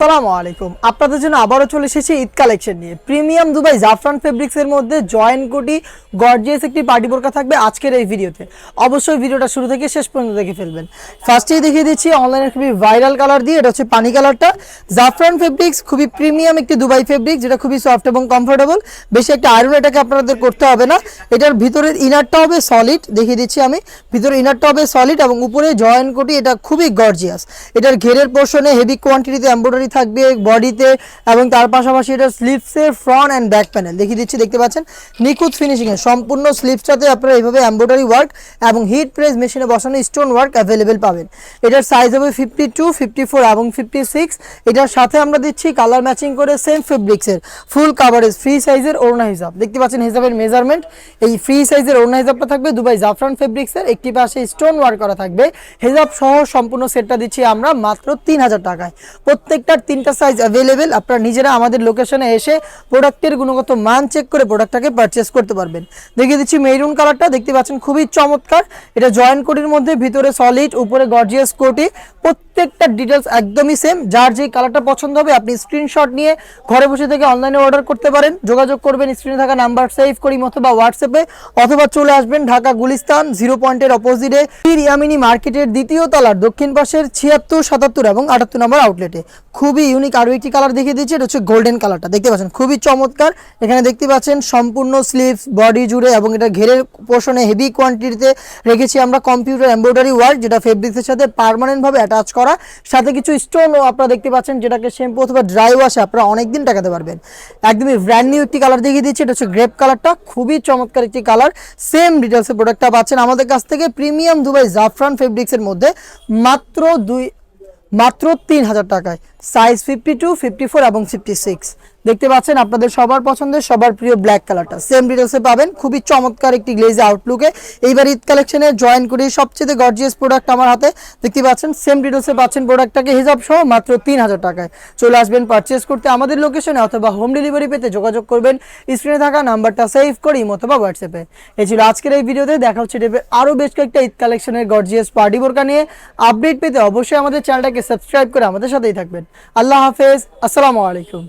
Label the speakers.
Speaker 1: আসসালামু আলাইকুম। আপনাদের জন্য আবারও চলে এসেছি ঈদ কালেকশন নিয়ে। প্রিমিয়াম দুবাই জাফরান ফেব্রিক্সের মধ্যে জয়েন্ট কোটি গর্জিয়াস একটি পার্টি বোরকা থাকবে আজকের এই ভিডিওতে। অবশ্যই ভিডিওটা শুরু থেকে শেষ পর্যন্ত দেখে ফেলবেন। ফার্স্টেই দেখিয়ে দিচ্ছি অনলাইনে খুবই ভাইরাল কালার দিয়ে, এটা হচ্ছে পানি কালারটা। জাফরান ফেব্রিক্স খুবই প্রিমিয়াম একটি দুবাই ফেব্রিক্স, যেটা খুবই সফট এবং কমফোর্টেবল। বেশি একটা আয়রন এটাকে আপনাদের করতে হবে না। এটার ভিতরের ইনারটা হবে সলিড, দেখিয়ে দিচ্ছি আমি। ভিতরে ইনারটা হবে সলিড এবং উপরে জয়েন্ট কোটি, এটা খুবই গর্জিয়াস। এটার ঘেরের পোর্শনে হেভি কোয়ান্টিটিতে এমব্রয়ডারি থাকবে বডিতে, এবং তার পাশাপাশি এটা স্লিভসের ফ্রন্ট অ্যান্ড ব্যাক প্যানেল দেখিয়ে দিচ্ছি। দেখতে পাচ্ছেন নিখুঁত ফিনিশিংয়ে সম্পূর্ণ স্লিভসটাতে আপনারা এইভাবে এমব্রয়ডারি ওয়ার্ক এবং হিট প্রেস মেশিনে বসানো স্টোন ওয়ার্ক অ্যাভেলেবেল পাবেন। এটার সাইজ হবে 52, 54 এবং 56। এটার সাথে আমরা দিচ্ছি কালার ম্যাচিং করে সেম ফেব্রিক্সের ফুল কাভারেজ ফ্রি সাইজের ওড়না হিসাব। দেখতে পাচ্ছেন হিসাবের মেজারমেন্ট, এই ফ্রি সাইজের ওড়না হিসাবটা থাকবে দুবাই জাফরান ফেব্রিক্সের। একটি পাশে স্টোন ওয়ার্ক করা থাকবে। হিসাব সহ সম্পূর্ণ সেটটা দিচ্ছি আমরা মাত্র 3000 টাকায়। প্রত্যেকটার 3টা সাইজ অ্যাভেলেবেল। আপনারা নিজেরা আমাদের লোকেশনে এসে প্রোডাক্টের গুণগত মান চেক করে প্রোডাক্টটাকে পারচেস করতে পারবেন। দেখিয়ে দিচ্ছি মেরুন কালারটা, দেখতে পাচ্ছেন খুবই চমৎকার। এটা জয়েন্ট কোটির মধ্যে, ভিতরে সলিড, উপরে গর্জিয়াস কোটি। প্রত্যেকটা ডিটেলস একদমই সেম। যার যেই কালারটা পছন্দ হবে আপনি স্ক্রিনশট নিয়ে ঘরে বসে থেকে অনলাইনে অর্ডার করতে পারেন। যোগাযোগ করবেন স্ক্রিনে থাকা নাম্বার সেভ করি অথবা হোয়াটসঅ্যাপে, অথবা চলে আসবেন ঢাকা গুলিস্তান 0 পয়েন্টের অপোজিটে ইয়ামিনী মার্কেটের দ্বিতীয় তলার দক্ষিণ পাশের 76, 77 এবং 78 নম্বর আউটলেটে। খুবই ইউনিক আরও একটি কালার দেখিয়ে দিচ্ছি, এটা হচ্ছে গোল্ডেন কালারটা। দেখতে পাচ্ছেন খুবই চমৎকার। এখানে দেখতে পাচ্ছেন সম্পূর্ণ স্লিভস বডি জুড়ে এবং এটা ঘেরের পোর্শনে হেভি কোয়ান্টিটিতে রেখেছি আমরা কম্পিউটার এমব্রয়ডারি ওয়ার্ক, যেটা ফেব্রিক্সের সাথে পার্মানেন্টভাবে অ্যাটাচ করা। সাথে কিছু স্টোনও আপনারা দেখতে পাচ্ছেন, যেটাকে শ্যাম্পু অথবা ড্রাই ওয়াশে আপনারা অনেকদিন টাকাতে পারবেন। একদমই ব্র্যান্ড নিউ একটি কালার দেখিয়ে দিচ্ছি, এটা হচ্ছে গ্রেপ কালারটা। খুবই চমৎকার একটি কালার। সেম ডিটেলসের প্রোডাক্টটা পাচ্ছেন আমাদের কাছ থেকে প্রিমিয়াম দুবাই জাফরান ফেব্রিক্সের মধ্যে মাত্র 3000 টাকায়। সাইজ 52, 54 এবং 56। দেখতে পাচ্ছেন আপনাদের সবার পছন্দের সবার প্রিয় ব্ল্যাক কালারটা সেম ডিটেলসে পাবেন। খুবই চমৎকার একটি গ্লেজি আউটলুকে। এইবার ঈদ কালেকশনের জয়েন করে সবচেয়ে গর্জিয়াস প্রোডাক্ট আমার হাতে। দেখতে পাচ্ছেন সেম ডিটেলসে পাচ্ছেন প্রোডাক্টটাকে হিসাব সহ মাত্র 3000 টাকায়। চলে আসবেন পারচেস করতে আমাদের লোকেশনে, অথবা হোম ডেলিভারি পেতে যোগাযোগ করবেন স্ক্রিনে থাকা নাম্বারটা সেভ করি অথবা হোয়াটসঅ্যাপে। এই ছিল আজকের এই ভিডিওতে। দেখা হচ্ছে আরও বেশ কয়েকটা ঈদ কালেকশনের গর্জিয়াস পার্টি বোরকা নিয়ে। আপডেট পেতে অবশ্যই আমাদের চ্যানেলটাকে সাবস্ক্রাইব করে আমাদের সাথেই থাকবেন। আল্লাহ হাফেজ, আসসালামু আলাইকুম।